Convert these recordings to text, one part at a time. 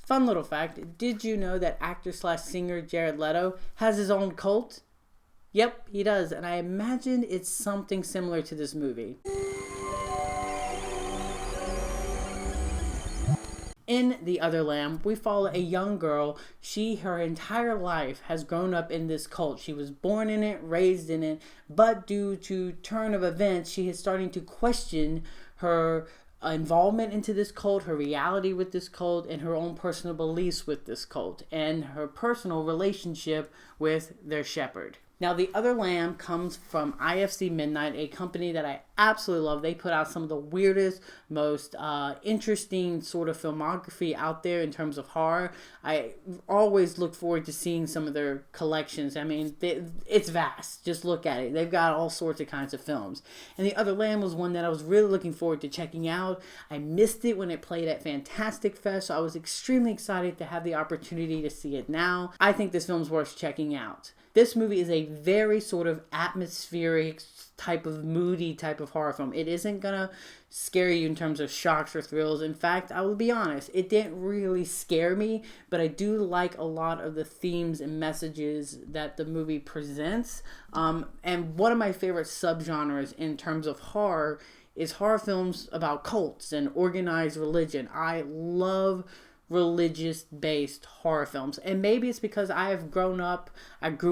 Fun little fact, did you know that actor slash singer Jared Leto has his own cult? Yep, he does, and I imagine it's something similar to this movie. In The Other Lamb, we follow a young girl. Her entire life has grown up in this cult. She was born in it, raised in it, but due to turn of events, she is starting to question her involvement into this cult, her reality with this cult, and her own personal beliefs with this cult, and her personal relationship with their shepherd. Now, The Other Lamb comes from IFC Midnight, a company that I absolutely love. They put out some of the weirdest, most interesting sort of filmography out there in terms of horror. I always look forward to seeing some of their collections. I mean, it's vast. Just look at it. They've got all sorts of kinds of films. And The Other Lamb was one that I was really looking forward to checking out. I missed it when it played at Fantastic Fest, so I was extremely excited to have the opportunity to see it now. I think this film's worth checking out. This movie is a very sort of atmospheric type of moody type of horror film. It isn't gonna scare you in terms of shocks or thrills. In fact, I will be honest, it didn't really scare me, but I do like a lot of the themes and messages that the movie presents. And one of my favorite subgenres in terms of horror is horror films about cults and organized religion. I love religious based horror films, and maybe it's because I grew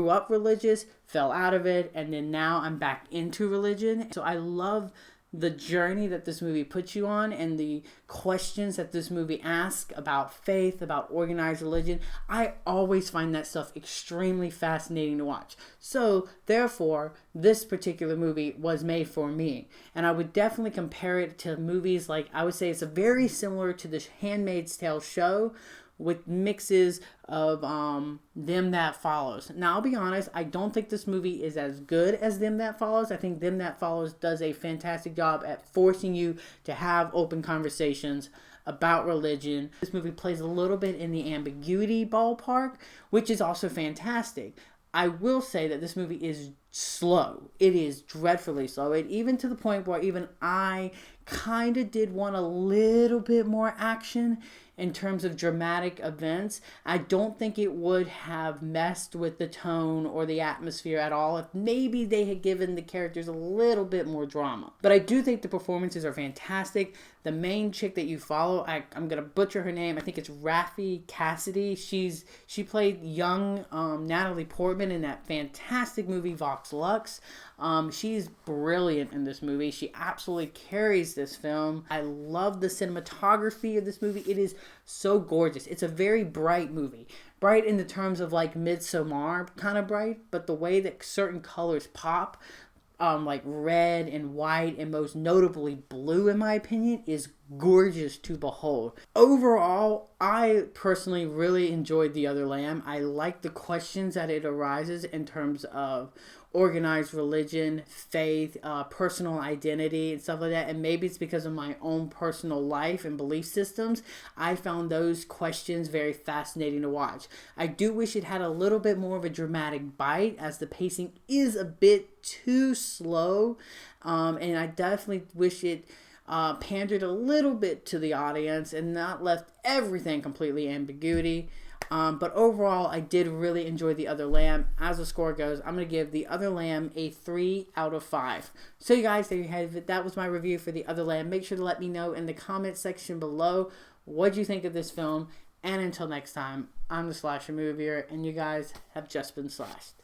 up religious, fell out of it, and then now I'm back into religion. So I love the journey that this movie puts you on and the questions that this movie asks about faith, about organized religion. I always find that stuff extremely fascinating to watch. So therefore, this particular movie was made for me. And I would definitely compare it to movies like, I would say it's very similar to the Handmaid's Tale show, with mixes of Them That Follows. Now, I'll be honest, I don't think this movie is as good as Them That Follows. I think Them That Follows does a fantastic job at forcing you to have open conversations about religion. This movie plays a little bit in the ambiguity ballpark, which is also fantastic. I will say that this movie is slow. It is dreadfully slow. And even to the point where even I kind of did want a little bit more action in terms of dramatic events. I don't think it would have messed with the tone or the atmosphere at all if maybe they had given the characters a little bit more drama. But I do think the performances are fantastic. The main chick that you follow, I'm going to butcher her name. I think it's Rafi Cassidy. She played young Natalie Portman in that fantastic movie Vox Lux. She's brilliant in this movie. She absolutely carries this film. I love the cinematography of this movie. It is so gorgeous. It's a very bright movie. Bright in the terms of like Midsommar kind of bright, but the way that certain colors pop, like red and white and most notably blue in my opinion, is gorgeous to behold. Overall, I personally really enjoyed The Other Lamb. I like the questions that it arises in terms of organized religion, faith, personal identity, and stuff like that. And maybe it's because of my own personal life and belief systems. I found those questions very fascinating to watch. I do wish it had a little bit more of a dramatic bite, as the pacing is a bit too slow. And I definitely wish it pandered a little bit to the audience and not left everything completely ambiguity. But overall, I did really enjoy The Other Lamb. As the score goes, I'm going to give The Other Lamb a 3 out of 5. So you guys, there you have it. That was my review for The Other Lamb. Make sure to let me know in the comment section below what you think of this film. And until next time, I'm the Slasher Movie Viewer, and you guys have just been slashed.